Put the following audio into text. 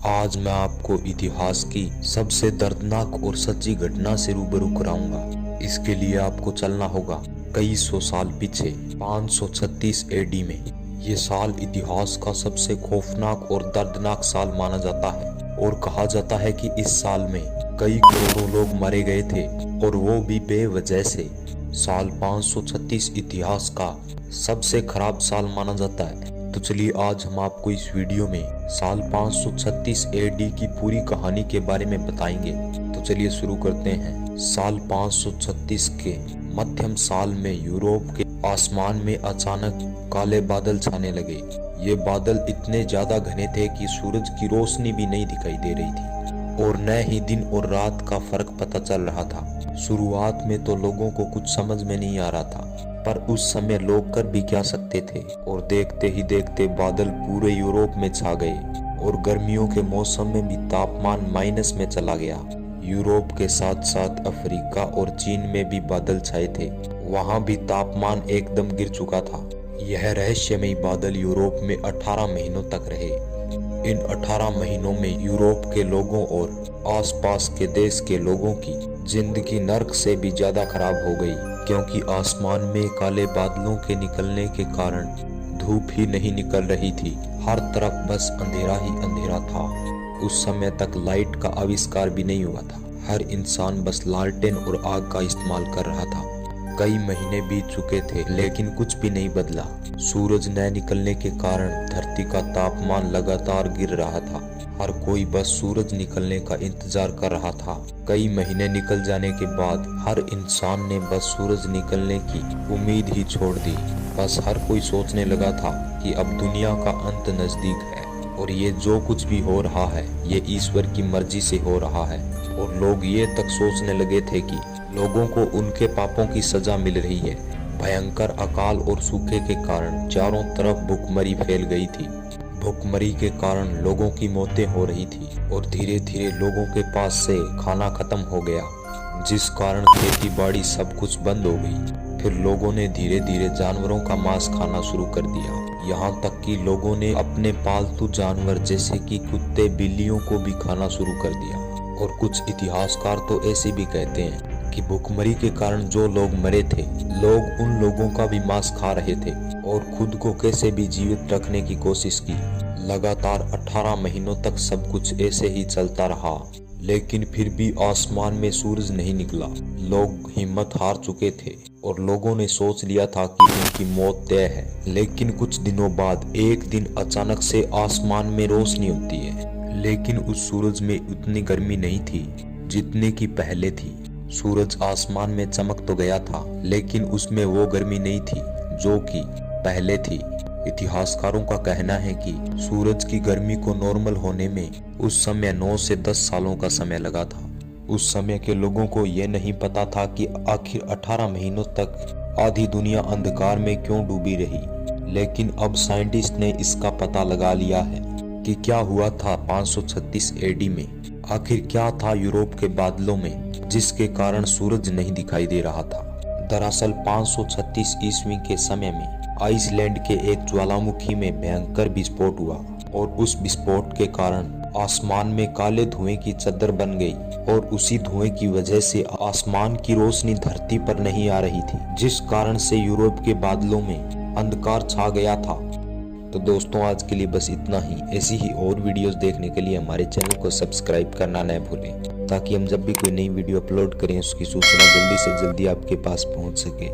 आज मैं आपको इतिहास की सबसे दर्दनाक और सच्ची घटना से रूबरू कराऊंगा। इसके लिए आपको चलना होगा कई सौ साल पीछे 536 एडी में। ये साल इतिहास का सबसे खौफनाक और दर्दनाक साल माना जाता है और कहा जाता है कि इस साल में कई करोड़ों लोग मारे गए थे और वो भी बेवजह से। साल 536 इतिहास का सबसे खराब साल माना जाता है। तो चलिए आज हम आपको इस वीडियो में साल 536 एडी की पूरी कहानी के बारे में बताएंगे। तो चलिए शुरू करते हैं। साल 536 के मध्यम साल में यूरोप के आसमान में अचानक काले बादल छाने लगे। ये बादल इतने ज्यादा घने थे कि सूरज की रोशनी भी नहीं दिखाई दे रही थी और न ही दिन और रात का फर्क पता चल रहा था। शुरुआत में तो लोगों को कुछ समझ में नहीं आ रहा था, पर उस समय लोग कर भी क्या सकते थे। और देखते ही देखते बादल पूरे यूरोप में छा गए और गर्मियों के मौसम में भी तापमान माइनस में चला गया। यूरोप के साथ साथ अफ्रीका और चीन में भी बादल छाए थे, वहां भी तापमान एकदम गिर चुका था। यह रहस्यमयी बादल यूरोप में 18 महीनों तक रहे। इन 18 महीनों में यूरोप के लोगों और आसपास के देश के लोगों की जिंदगी नर्क से भी ज्यादा खराब हो गई, क्योंकि आसमान में काले बादलों के निकलने के कारण धूप ही नहीं निकल रही थी। हर तरफ बस अंधेरा ही अंधेरा था। उस समय तक लाइट का आविष्कार भी नहीं हुआ था। हर इंसान बस लालटेन और आग का इस्तेमाल कर रहा था। कई महीने बीत चुके थे लेकिन कुछ भी नहीं बदला। सूरज न निकलने के कारण धरती का तापमान लगातार गिर रहा था। हर कोई बस सूरज निकलने का इंतजार कर रहा था। कई महीने निकल जाने के बाद हर इंसान ने बस सूरज निकलने की उम्मीद ही छोड़ दी। बस हर कोई सोचने लगा था कि अब दुनिया का अंत नजदीक है और ये जो कुछ भी हो रहा है ये ईश्वर की मर्जी से हो रहा है। और लोग ये तक सोचने लगे थे कि लोगों को उनके पापों की सजा मिल रही है। भयंकर अकाल और सूखे के कारण चारों तरफ भूखमरी फैल गई थी। भूखमरी के कारण लोगों की मौतें हो रही थी और धीरे धीरे लोगों के पास से खाना खत्म हो गया, जिस कारण खेती बाड़ी सब कुछ बंद हो गई। फिर लोगों ने धीरे धीरे जानवरों का मांस खाना शुरू कर दिया। यहाँ तक कि लोगों ने अपने पालतू जानवर जैसे कि कुत्ते बिल्लियों को भी खाना शुरू कर दिया। और कुछ इतिहासकार तो ऐसे भी कहते हैं कि भूखमरी के कारण जो लोग मरे थे, लोग उन लोगों का भी मांस खा रहे थे और खुद को कैसे भी जीवित रखने की कोशिश की। लगातार 18 महीनों तक सब कुछ ऐसे ही चलता रहा, लेकिन फिर भी आसमान में सूरज नहीं निकला। लोग हिम्मत हार चुके थे और लोगों ने सोच लिया था कि उनकी मौत तय है। लेकिन कुछ दिनों बाद एक दिन अचानक से आसमान में रोशनी होती है, लेकिन उस सूरज में उतनी गर्मी नहीं थी जितने की पहले थी। सूरज आसमान में चमक तो गया था, लेकिन उसमें वो गर्मी नहीं थी जो कि पहले थी। इतिहासकारों का कहना है कि सूरज की गर्मी को नॉर्मल होने में उस समय 9 से 10 सालों का समय लगा था। उस समय के लोगों को ये नहीं पता था कि आखिर 18 महीनों तक आधी दुनिया अंधकार में क्यों डूबी रही। लेकिन अब साइंटिस्ट ने इसका पता लगा लिया है कि क्या हुआ था 536 एडी में। आखिर क्या था यूरोप के बादलों में जिसके कारण सूरज नहीं दिखाई दे रहा था। दरअसल 536 ईस्वी के समय में आइसलैंड के एक ज्वालामुखी में भयंकर विस्फोट हुआ और उस विस्फोट के कारण आसमान में काले धुएं की चद्दर बन गई और उसी धुएं की वजह से आसमान की रोशनी धरती पर नहीं आ रही थी, जिस कारण से यूरोप के बादलों में अंधकार छा गया था। तो दोस्तों आज के लिए बस इतना ही। ऐसी ही और वीडियोस देखने के लिए हमारे चैनल को सब्सक्राइब करना न भूलें, ताकि हम जब भी कोई नई वीडियो अपलोड करें उसकी सूचना जल्दी से जल्दी आपके पास पहुंच सके।